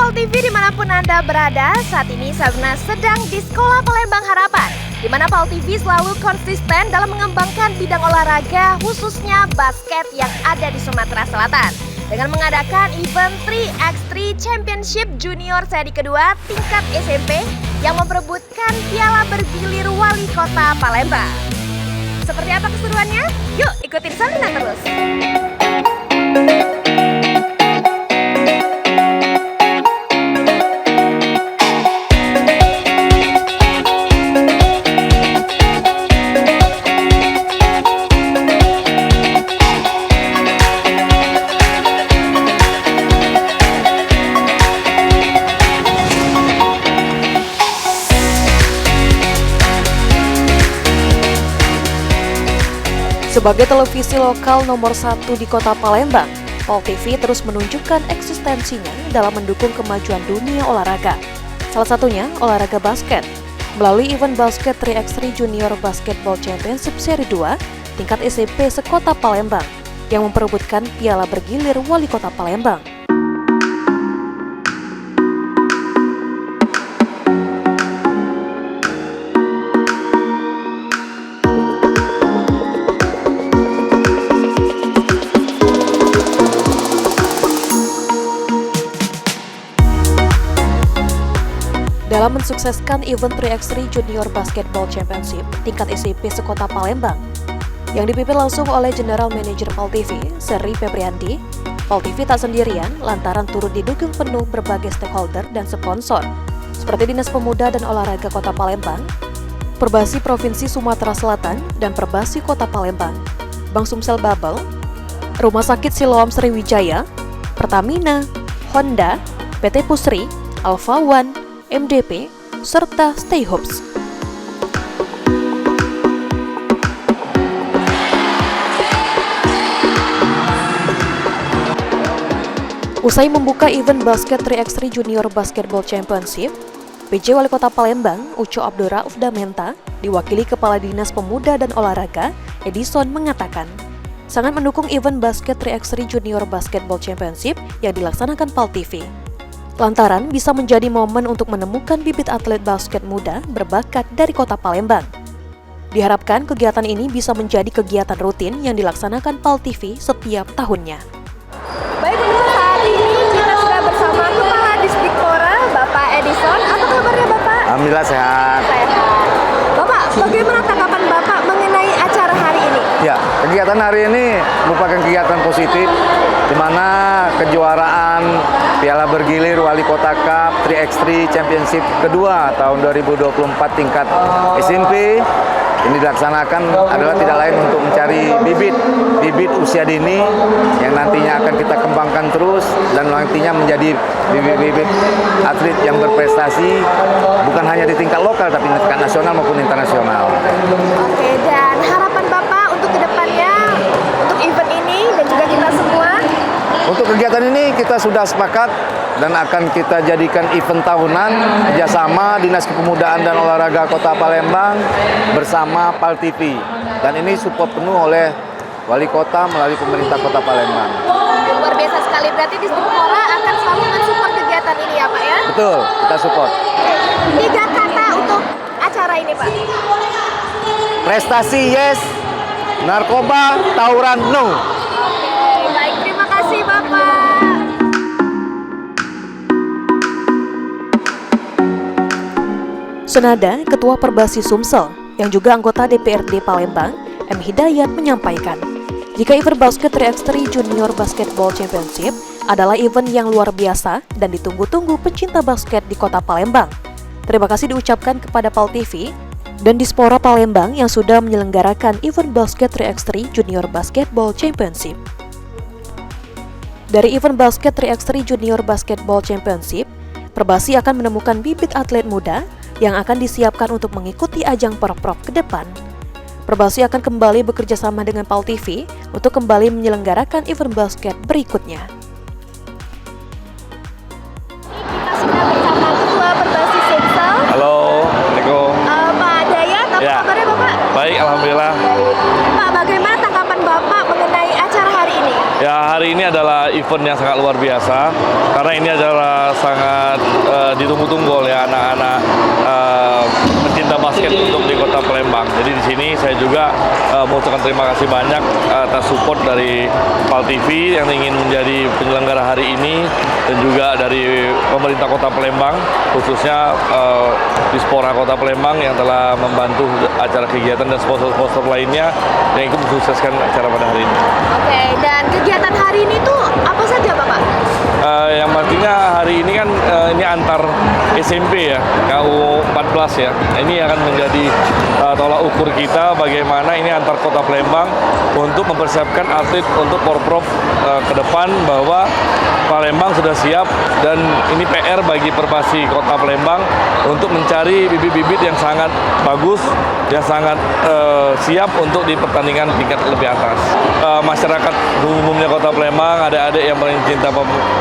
Pal TV dimanapun Anda berada, saat ini Sabrina sedang di Sekolah Palembang Harapan, di mana Pal TV selalu konsisten dalam mengembangkan bidang olahraga, khususnya basket yang ada di Sumatera Selatan. Dengan mengadakan event 3x3 Championship Junior seri kedua tingkat SMP yang memperebutkan piala bergilir wali kota Palembang. Seperti apa keseruannya? Yuk ikutin Sabrina terus! Sebagai televisi lokal nomor 1 di kota Palembang, Pal TV terus menunjukkan eksistensinya dalam mendukung kemajuan dunia olahraga. Salah satunya olahraga basket, melalui event basket 3x3 Junior Basketball Championship seri 2 tingkat SMP sekota Palembang yang memperebutkan piala bergilir wali kota Palembang. Dalam mensukseskan event 3x3 Junior Basketball Championship tingkat SMP sekota Palembang yang dipimpin langsung oleh General Manager Pal TV, Seri Febriandi, Pal TV tak sendirian lantaran turut didukung penuh berbagai stakeholder dan sponsor seperti Dinas Pemuda dan Olahraga Kota Palembang, Perbasi Provinsi Sumatera Selatan dan Perbasi Kota Palembang, Bank Sumsel Babel, Rumah Sakit Siloam Sriwijaya, Pertamina, Honda, PT Pusri, Alpha One, MDP, serta Stay Hopes. Usai membuka event basket 3x3 Junior Basketball Championship, PJ Wali Kota Palembang, Uco Abdul Rauf Damenta, diwakili Kepala Dinas Pemuda dan Olahraga, Edison, mengatakan sangat mendukung event basket 3x3 Junior Basketball Championship yang dilaksanakan Pal TV. Lantaran bisa menjadi momen untuk menemukan bibit atlet basket muda berbakat dari kota Palembang. Diharapkan kegiatan ini bisa menjadi kegiatan rutin yang dilaksanakan Pal TV setiap tahunnya. Baik, untuk saat ini kita sudah bersama Kepala Disdikpora, Bapak Edison. Apa kabarnya Bapak? Alhamdulillah sehat. Bapak, bagaimana tanggapan Bapak mengenai acara hari ini? Ya, kegiatan hari ini merupakan kegiatan positif di mana kejuaraan Piala Bergilir Wali Kota Cup 3x3 Championship kedua tahun 2024 tingkat SMP ini dilaksanakan adalah tidak lain untuk mencari bibit usia dini yang nantinya akan kita kembangkan terus dan nantinya menjadi bibit atlet yang berprestasi bukan hanya di tingkat lokal tapi di tingkat nasional maupun internasional. Oke, dan harapan Bapak untuk kedepannya untuk event ini dan juga kita semua? Untuk kegiatan ini kita sudah sepakat dan akan kita jadikan event tahunan kerjasama Dinas Kepemudaan dan Olahraga Kota Palembang bersama Pal TV. Dan ini support penuh oleh Wali Kota melalui pemerintah Kota Palembang. Luar biasa sekali, berarti Disdikpora akan selalu mensupport kegiatan ini ya Pak ya? Betul, kita support. 3 kata untuk acara ini Pak. Prestasi yes, narkoba tawuran no. Baik, terima kasih Bapak. Senada, Ketua Perbasi Sumsel yang juga anggota DPRD Palembang, M. Hidayat, menyampaikan jika event basket 3x3 Junior Basketball Championship adalah event yang luar biasa dan ditunggu-tunggu pecinta basket di kota Palembang. Terima kasih diucapkan kepada Pal TV dan Dispora Palembang yang sudah menyelenggarakan event basket 3x3 Junior Basketball Championship. Dari event basket 3x3 Junior Basketball Championship, Perbasi akan menemukan bibit atlet muda yang akan disiapkan untuk mengikuti ajang Porprov ke depan. Perbasi akan kembali bekerja sama dengan Pal TV untuk kembali menyelenggarakan event basket berikutnya. Kita sudah bersama Ketua Perbasi Sumsel. Halo, Assalamualaikum. Pak Dayat, apa Ya. kabarnya Bapak? Baik, alhamdulillah. Pak, bagaimana tanggapan Bapak mengenai acara hari ini? Ya, hari ini adalah event yang sangat luar biasa karena ini adalah sangat ditunggu-tunggu oleh anak-anak pecinta basket untuk di Kota Palembang. Jadi di sini saya juga mengucapkan terima kasih banyak atas support dari PAL TV yang ingin menjadi penyelenggara hari ini dan juga dari pemerintah Kota Palembang, khususnya Dispora Kota Palembang yang telah membantu acara kegiatan dan sponsor-sponsor lainnya yang ikut mensukseskan acara pada hari ini. Oke, dan kegiatan hari ini tuh apa saja Bapak? Yang pastinya hari ini kan ini antar SMP ya, KU 14 ya. Ini akan menjadi tolak ukur kita bagaimana ini antar Kota Palembang untuk mempersiapkan atlet untuk Porprov ke depan, bahwa Palembang sudah siap dan ini PR bagi Perbasi Kota Palembang untuk mencari bibit-bibit yang sangat bagus, yang sangat siap untuk di pertandingan tingkat lebih atas. Masyarakat umumnya Kota Palembang, adik-adik yang paling cinta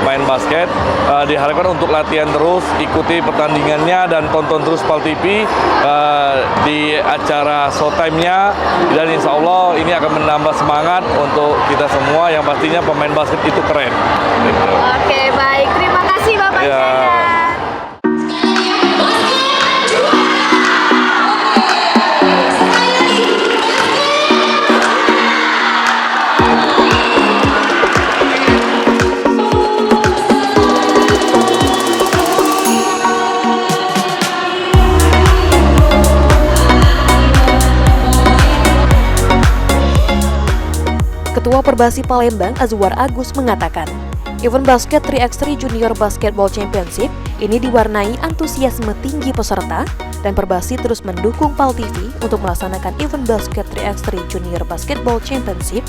main basket, diharapkan untuk latihan terus, ikuti pertandingannya dan tonton terus PAL TV di acara showtime-nya, dan insya Allah ini akan menambah semangat untuk kita semua yang pastinya pemain basket itu keren. Gitu. Oke, baik. Terima kasih Bapak Ya. Jaya. Ketua Perbasi Palembang Azwar Agus mengatakan, event basket 3x3 Junior Basketball Championship ini diwarnai antusiasme tinggi peserta dan Perbasi terus mendukung PAL TV untuk melaksanakan event basket 3x3 Junior Basketball Championship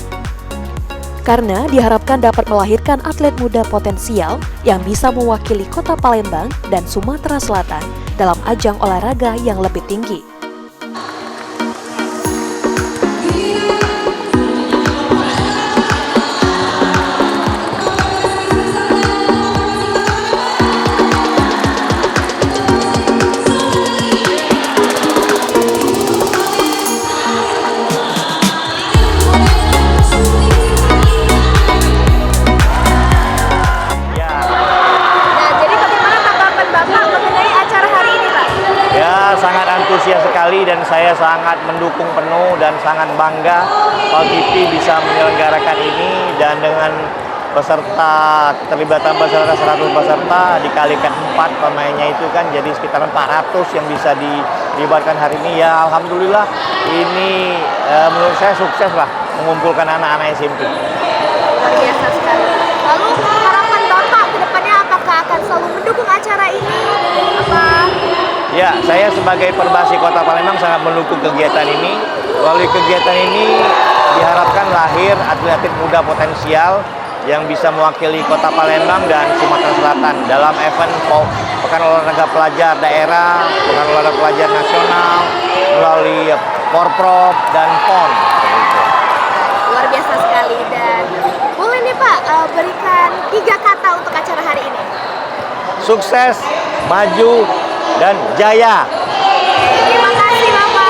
karena diharapkan dapat melahirkan atlet muda potensial yang bisa mewakili Kota Palembang dan Sumatera Selatan dalam ajang olahraga yang lebih tinggi. Sangat antusias sekali dan saya sangat mendukung penuh dan sangat bangga PAL TV bisa menyelenggarakan ini, dan dengan peserta, keterlibatan peserta 100 peserta dikalikan 4 pemainnya itu kan jadi sekitar 400 yang bisa dilibatkan hari ini. Ya alhamdulillah ini menurut saya sukses lah mengumpulkan anak-anak SMP. Luar biasa sekali. Lalu harapan Bapak ke depannya apakah akan selalu mendukung acara ini? Ya, saya sebagai Perbasi Kota Palembang sangat mendukung kegiatan ini. Melalui kegiatan ini diharapkan lahir atlet-atlet muda potensial yang bisa mewakili Kota Palembang dan Sumatera Selatan dalam event Pekan Olahraga Pelajar Daerah, Pekan Olahraga Pelajar Nasional, melalui Porprov dan PON. Luar biasa sekali, dan boleh nih Pak berikan 3 kata untuk acara hari ini. Sukses, maju, dan jaya. Terima kasih Bapak.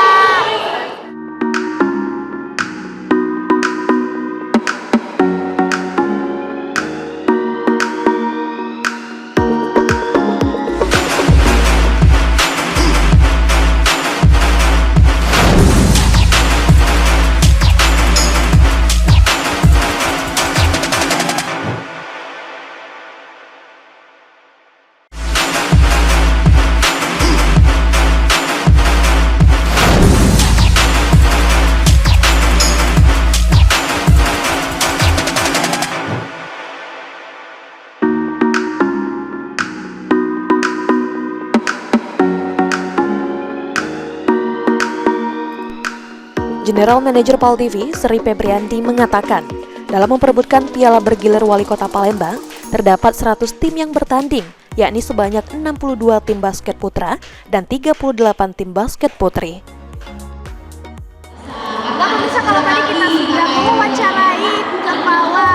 General Manager PAL TV, Sri Febrianti mengatakan, dalam memperebutkan piala bergilir Wali Kota Palembang, terdapat 100 tim yang bertanding, yakni sebanyak 62 tim basket putra dan 38 tim basket putri. Nah, pemirsa, kalau tadi kita sudah mewawancarai Kepala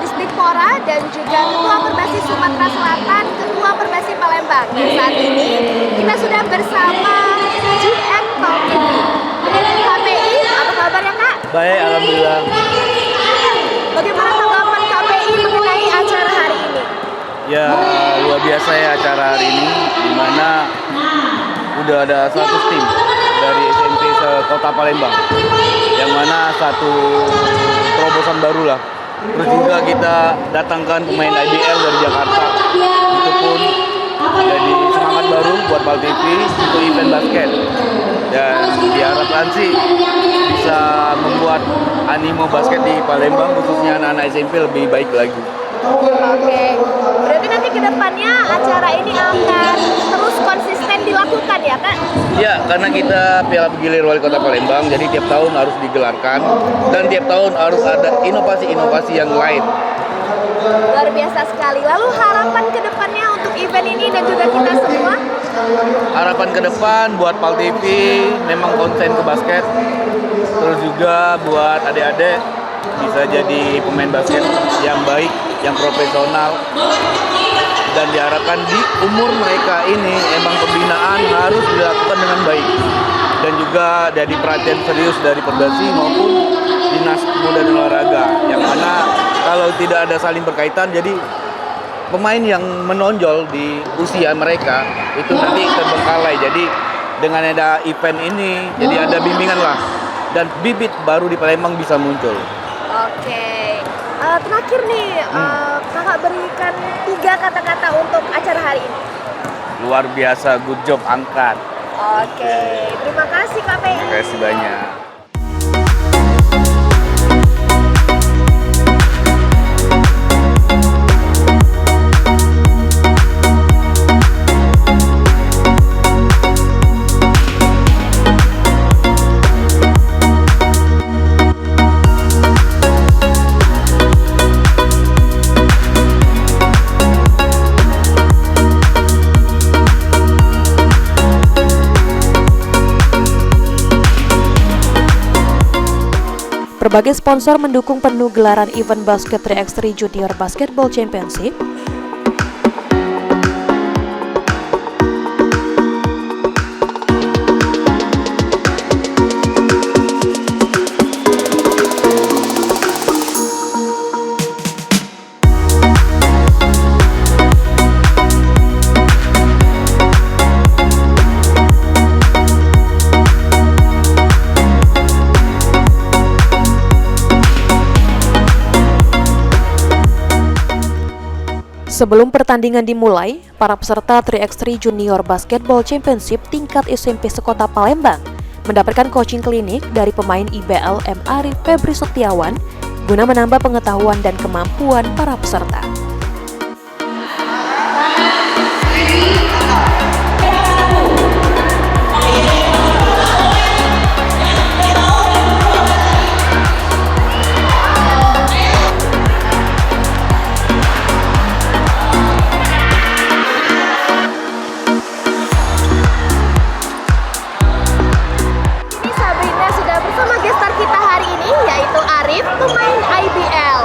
Dispora dan juga Ketua Perbasi Sumatera Selatan, Ketua Perbasi Palembang. Dan saat ini kita sudah bersama GM PAL TV. KPI, apa kabarnya Kak? Baik, alhamdulillah. Bagaimana tanggapan KPI biasa ya acara hari ini, di mana udah ada 100 tim dari SMP se-Kota Palembang, yang mana satu terobosan baru lah. Terus juga kita datangkan pemain IBL dari Jakarta, itu pun jadi semangat baru buat Pal TV untuk event basket. Dan diharapkan sih bisa membuat animo basket di Palembang, khususnya anak-anak SMP lebih baik lagi. Oke, berarti nanti ke depannya acara ini akan terus konsisten dilakukan ya Kak? Ya, karena kita Piala Bergilir Wali Kota Palembang, jadi tiap tahun harus digelarkan dan tiap tahun harus ada inovasi-inovasi yang lain. Luar biasa sekali. Lalu harapan ke depannya untuk event ini dan juga kita semua? Harapan ke depan buat Pal TV memang konsen ke basket, terus juga buat adik-adik bisa jadi pemain basket yang baik, yang profesional, dan diharapkan di umur mereka ini emang pembinaan harus dilakukan dengan baik dan juga dari perhatian serius dari Perbasi maupun Dinas Pemuda dan Olahraga, yang mana kalau tidak ada saling berkaitan jadi pemain yang menonjol di usia mereka itu nanti terbengkalai. Jadi dengan ada event ini jadi ada bimbingan lah dan bibit baru di Palembang bisa muncul. Oke, terakhir nih Kakak berikan 3 kata-kata untuk acara hari ini. Luar biasa, good job, angkat. Oke, terima kasih Kak Pei. Terima kasih banyak. Berbagai sponsor mendukung penuh gelaran event basket 3x3 Junior Basketball Championship. Sebelum pertandingan dimulai, para peserta 3x3 Junior Basketball Championship tingkat SMP sekota Palembang mendapatkan coaching klinik dari pemain IBL M. Arif Febri Setiawan guna menambah pengetahuan dan kemampuan para peserta. Pemain IBL.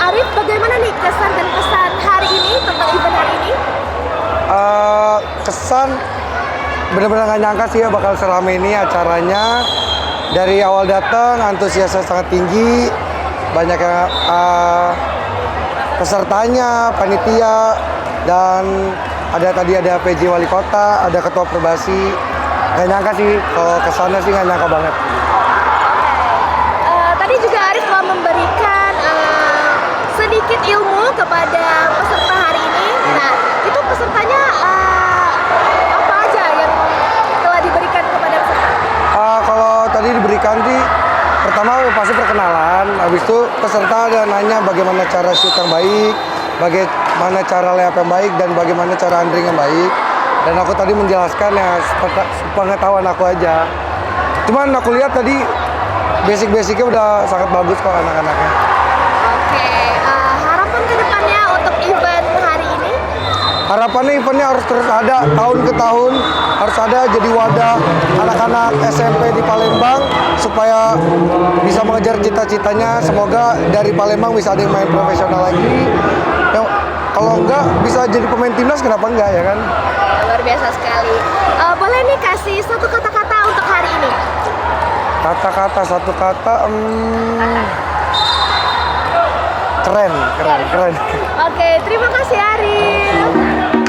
Arif, bagaimana nih kesan dan pesan hari ini tentang event hari ini? Kesan benar-benar nggak nyangka sih ya bakal selama ini acaranya. Dari awal datang antusiasnya sangat tinggi, banyak yang pesertanya, panitia, dan ada PJ Wali Kota, ada Ketua Perbasi. Nggak nyangka sih, kalau kesannya sih nggak nyangka banget. Tadi juga Arif telah memberikan sedikit ilmu kepada peserta hari ini. Nah, itu pesertanya apa aja yang telah diberikan kepada peserta? Kalau tadi diberikan sih, pertama pasti perkenalan. Habis itu peserta ada nanya bagaimana cara shoot yang baik, bagaimana cara layup yang baik, dan bagaimana cara handling yang baik. Dan aku tadi menjelaskan ya pengetahuan aku aja. Cuman aku lihat tadi basic-basicnya udah sangat bagus kok anak-anaknya. Oke, harapan ke depannya untuk event hari ini? Harapannya eventnya harus terus ada, tahun ke tahun harus ada, jadi wadah anak-anak SMP di Palembang supaya bisa mengejar cita-citanya. Semoga dari Palembang bisa ada yang main profesional lagi. Ya, kalau enggak bisa jadi pemain timnas, kenapa enggak ya kan? Luar biasa sekali. Boleh nih kasih satu kata-kata untuk hari ini? Satu kata, keren. Oke, terima kasih Arif.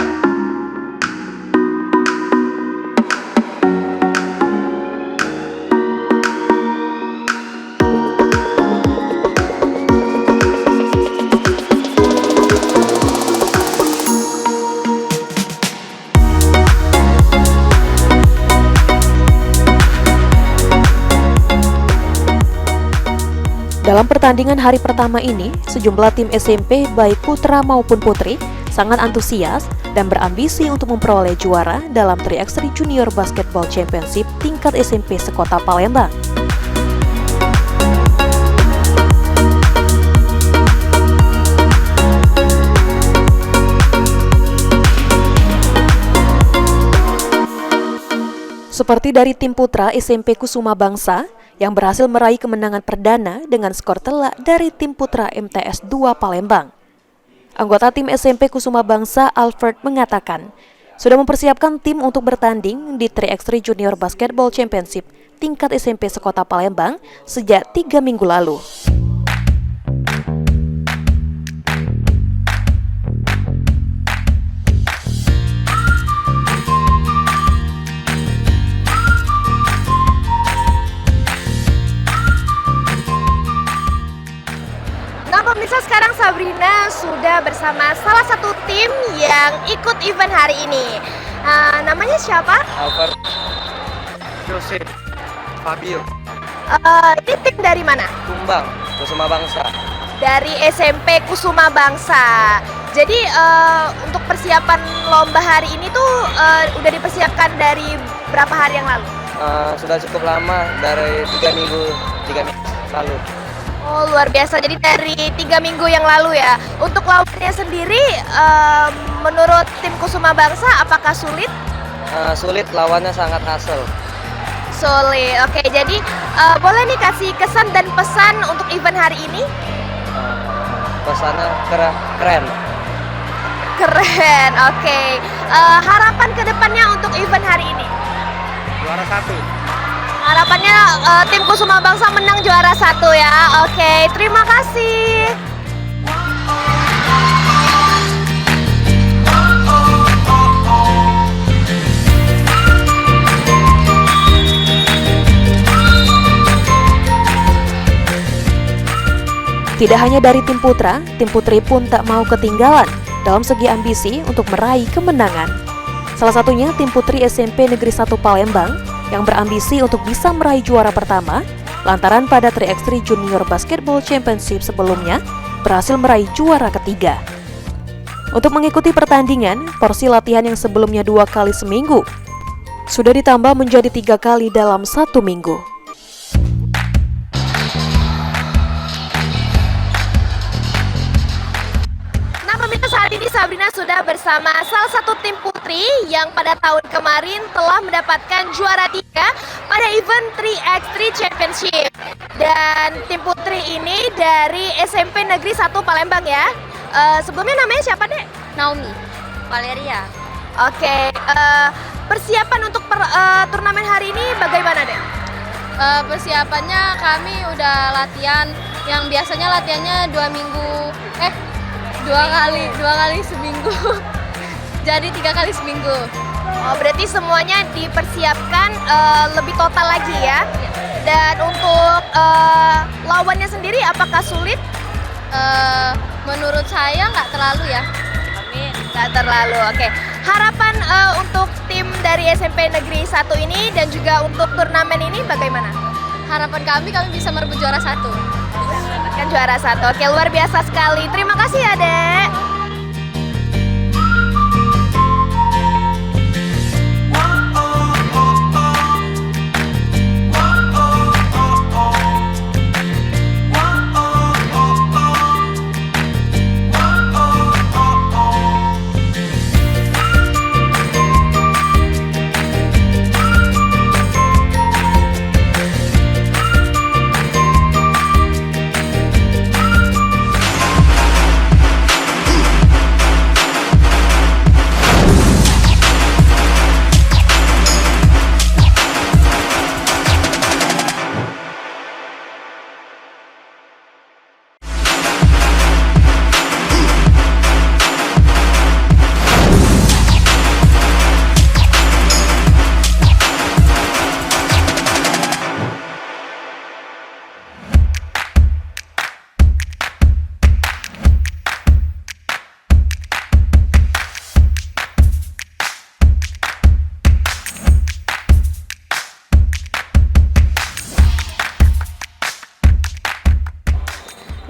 Dalam pertandingan hari pertama ini, sejumlah tim SMP baik putra maupun putri sangat antusias dan berambisi untuk memperoleh juara dalam 3x3 Junior Basketball Championship tingkat SMP sekota Palembang. Seperti dari tim putra SMP Kusuma Bangsa yang berhasil meraih kemenangan perdana dengan skor telak dari tim putra MTS 2 Palembang. Anggota tim SMP Kusuma Bangsa Alfred mengatakan, sudah mempersiapkan tim untuk bertanding di 3x3 Junior Basketball Championship tingkat SMP sekota Palembang sejak 3 minggu lalu. Pemirsa, sekarang Sabrina sudah bersama salah satu tim yang ikut event hari ini. Namanya siapa? Albert, Joseph, Fabio, Ini tim dari mana? Kumbang, Kusuma Bangsa. Dari SMP Kusuma Bangsa. Jadi untuk persiapan lomba hari ini tuh udah dipersiapkan dari berapa hari yang lalu? Sudah cukup lama, dari 3 minggu lalu. Oh, luar biasa. Jadi dari 3 minggu yang lalu ya. Untuk lawannya sendiri, menurut tim Kusuma Bangsa, apakah sulit? Sulit, lawannya sangat hasil. Sulit. Oke, jadi boleh nih kasih kesan dan pesan untuk event hari ini? Pesannya keren. Keren, oke. Harapan kedepannya untuk event hari ini? Juara 1. Harapannya tim Kusuma Bangsa menang juara 1 ya. Oke, terima kasih. Tidak hanya dari tim putra, tim putri pun tak mau ketinggalan dalam segi ambisi untuk meraih kemenangan. Salah satunya tim putri SMP Negeri 1 Palembang yang berambisi untuk bisa meraih juara pertama lantaran pada 3x3 Junior Basketball Championship sebelumnya berhasil meraih juara ketiga. Untuk mengikuti pertandingan, porsi latihan yang sebelumnya 2 kali seminggu sudah ditambah menjadi 3 kali dalam 1 minggu. Saat ini Sabrina sudah bersama salah satu tim putri yang pada tahun kemarin telah mendapatkan juara 3 pada event 3x3 Championship. Dan tim putri ini dari SMP Negeri 1 Palembang ya. Sebelumnya namanya siapa, Dek? Naomi, Valeria. Oke, persiapan untuk turnamen hari ini bagaimana, Dek? Persiapannya kami udah latihan yang biasanya latihannya 2 kali seminggu. Jadi 3 kali seminggu. Oh, berarti semuanya dipersiapkan lebih total lagi ya. Dan untuk lawannya sendiri apakah sulit? Menurut saya nggak terlalu ya. Amin. Nggak terlalu. Oke. Harapan untuk tim dari SMP Negeri 1 ini dan juga untuk turnamen ini bagaimana? Harapan kami bisa merebut juara 1. Kan juara 1. Oke, luar biasa sekali. Terima kasih ya, Dek.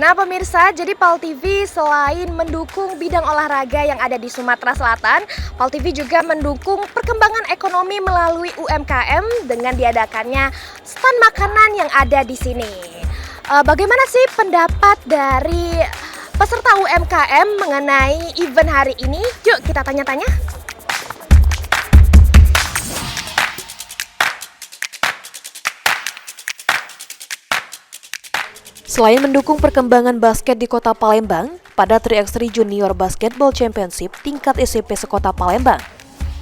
Nah pemirsa, jadi PAL TV selain mendukung bidang olahraga yang ada di Sumatera Selatan, PAL TV juga mendukung perkembangan ekonomi melalui UMKM dengan diadakannya stand makanan yang ada di sini. Bagaimana sih pendapat dari peserta UMKM mengenai event hari ini? Yuk kita tanya-tanya. Selain mendukung perkembangan basket di Kota Palembang, pada 3x3 Junior Basketball Championship tingkat SMP sekota Palembang,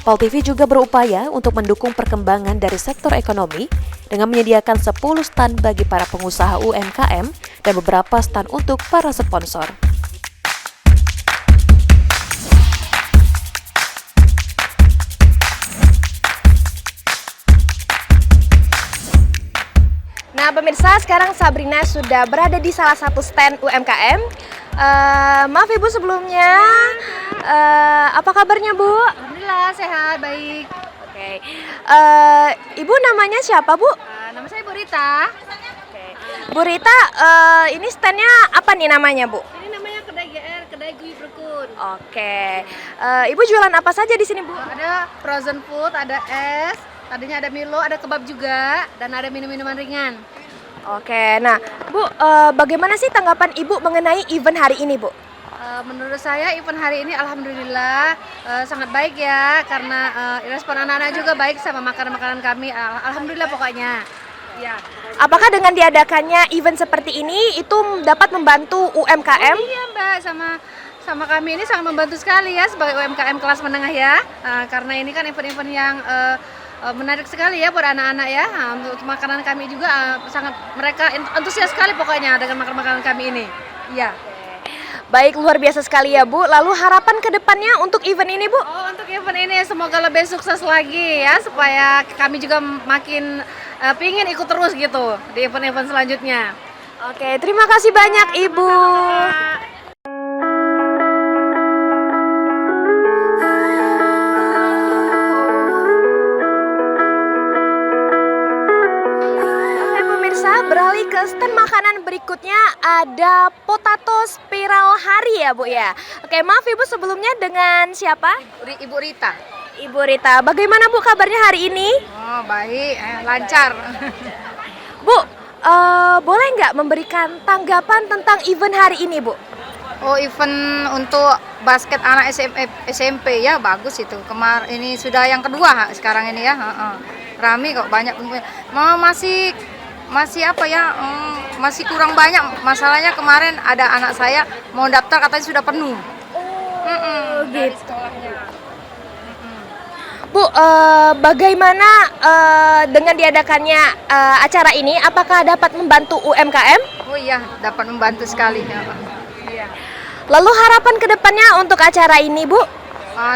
PAL TV juga berupaya untuk mendukung perkembangan dari sektor ekonomi dengan menyediakan 10 stand bagi para pengusaha UMKM dan beberapa stand untuk para sponsor. Nah pemirsa, sekarang Sabrina sudah berada di salah satu stand UMKM. Maaf Ibu sebelumnya, apa kabarnya Bu? Alhamdulillah sehat, baik. Oke. Ibu namanya siapa Bu? Nama saya Bu Rita. Bu Rita, ini standnya apa nih namanya Bu? Ini namanya kedai GR, kedai Gui Perkun. Oke. Ibu jualan apa saja di sini Bu? Ada frozen food, ada es, tadinya ada Milo, ada kebab juga, dan ada minum-minuman ringan. Oke, nah Bu, bagaimana sih tanggapan Ibu mengenai event hari ini Bu? Menurut saya event hari ini alhamdulillah sangat baik ya, karena respon anak-anak juga baik sama makanan-makanan kami. Alhamdulillah pokoknya. Ya. Apakah dengan diadakannya event seperti ini itu dapat membantu UMKM? Oh, iya Mbak, sama kami ini sangat membantu sekali ya sebagai UMKM kelas menengah ya, karena ini kan event-event yang menarik sekali ya buat anak-anak ya. Untuk makanan kami juga sangat mereka antusias sekali pokoknya dengan makanan kami ini. Iya. Baik, luar biasa sekali ya Bu. Lalu harapan ke depannya untuk event ini Bu? Oh, untuk event ini semoga lebih sukses lagi ya, supaya kami juga makin pingin ikut terus gitu di event-event selanjutnya. Oke, terima kasih banyak Ibu. Beralih ke stand makanan berikutnya, ada potato spiral hari ya Bu ya. Oke, maaf Ibu sebelumnya dengan siapa? Ibu Rita. Ibu Rita, bagaimana Bu kabarnya hari ini? Oh baik, lancar. Bu, boleh nggak memberikan tanggapan tentang event hari ini Bu? Oh, event untuk basket anak SMP ya, bagus itu. Kemarin ini sudah yang kedua sekarang ini ya. Rame kok, banyak. Masih apa ya, masih kurang banyak. Masalahnya kemarin ada anak saya mau daftar katanya sudah penuh. Dari sekolahnya. Bu, bagaimana dengan diadakannya acara ini? Apakah dapat membantu UMKM? Oh iya, dapat membantu sekali. Iya. Lalu harapan ke depannya untuk acara ini Bu?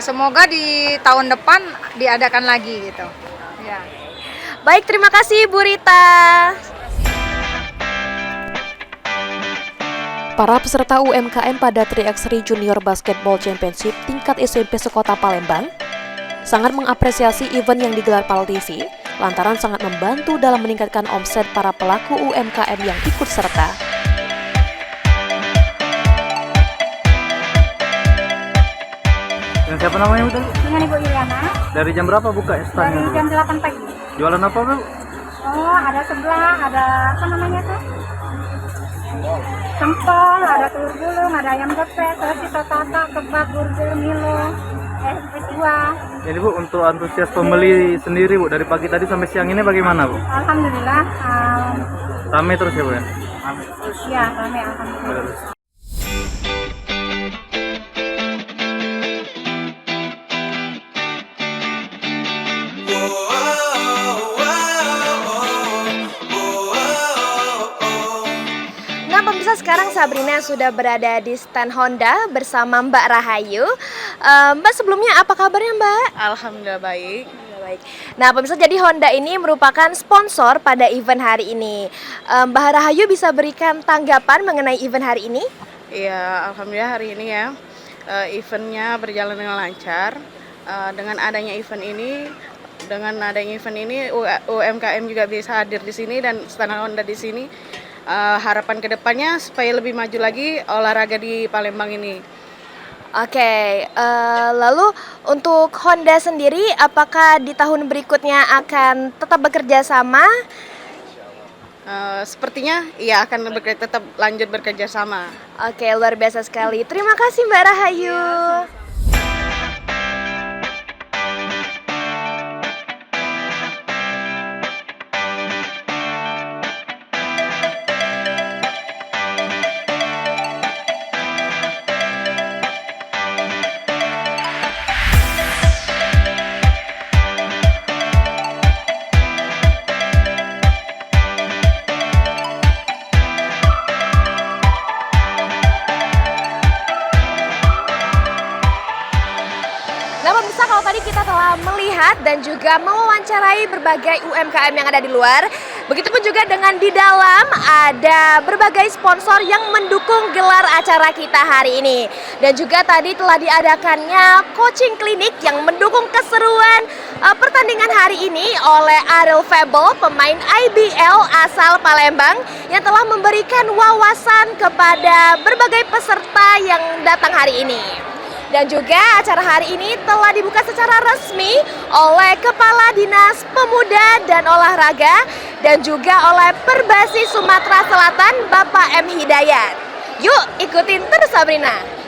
Semoga di tahun depan diadakan lagi gitu. Ya. Baik, terima kasih Bu Rita. Para peserta UMKM pada 3x3 Junior Basketball Championship tingkat SMP sekota Palembang sangat mengapresiasi event yang digelar PAL TV lantaran sangat membantu dalam meningkatkan omset para pelaku UMKM yang ikut serta. Yang siapa namanya Bu tadi? Dengan Ibu Iliana. Dari jam berapa buka standnya? Dari jam 8 pagi. Jualan apa Bu? Oh, ada sebelah, ada apa namanya tuh? Sempol, ada telur gulung, ada ayam geprek, terus tata, kebab, burger, Milo, es buah. Jadi Bu, untuk antusias pembeli sendiri Bu, dari pagi tadi sampai siang ini bagaimana Bu? Alhamdulillah. Rame terus ya Bu ya? Ya, rame alhamdulillah. Pemirsa, sekarang Sabrina sudah berada di stand Honda bersama Mbak Rahayu. Mbak, sebelumnya apa kabarnya Mbak? Alhamdulillah baik. Baik. Nah pemirsa, jadi Honda ini merupakan sponsor pada event hari ini. Mbak Rahayu bisa berikan tanggapan mengenai event hari ini? Iya, alhamdulillah hari ini ya eventnya berjalan dengan lancar. Dengan adanya event ini UMKM juga bisa hadir di sini dan stand Honda di sini. harapan kedepannya supaya lebih maju lagi olahraga di Palembang ini. Oke, lalu untuk Honda sendiri, apakah di tahun berikutnya akan tetap bekerja sama? Sepertinya ya akan tetap lanjut bekerja sama. Oke, luar biasa sekali. Terima kasih Mbak Rahayu. Nah pemirsa, kalau tadi kita telah melihat dan juga mewawancarai berbagai UMKM yang ada di luar, begitupun juga dengan di dalam ada berbagai sponsor yang mendukung gelar acara kita hari ini. Dan juga tadi telah diadakannya coaching klinik yang mendukung keseruan pertandingan hari ini oleh Ariel Febel, pemain IBL asal Palembang yang telah memberikan wawasan kepada berbagai peserta yang datang hari ini. Dan juga acara hari ini telah dibuka secara resmi oleh Kepala Dinas Pemuda dan Olahraga dan juga oleh Perbasi Sumatera Selatan Bapak M. Hidayat. Yuk ikutin terus Sabrina.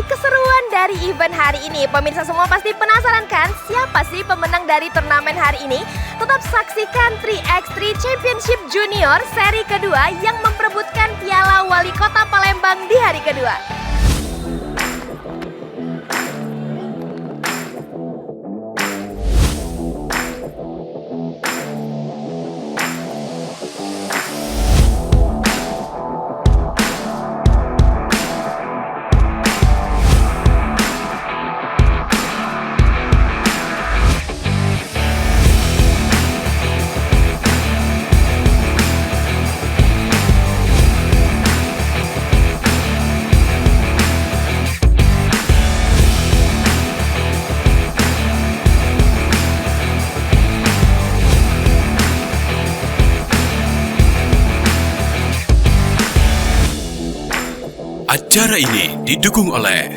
Keseruan dari event hari ini. Pemirsa semua pasti penasaran kan siapa sih pemenang dari turnamen hari ini? Tetap saksikan 3x3 Championship Junior seri kedua yang memperebutkan Piala Wali Kota Palembang di hari kedua. Acara ini didukung oleh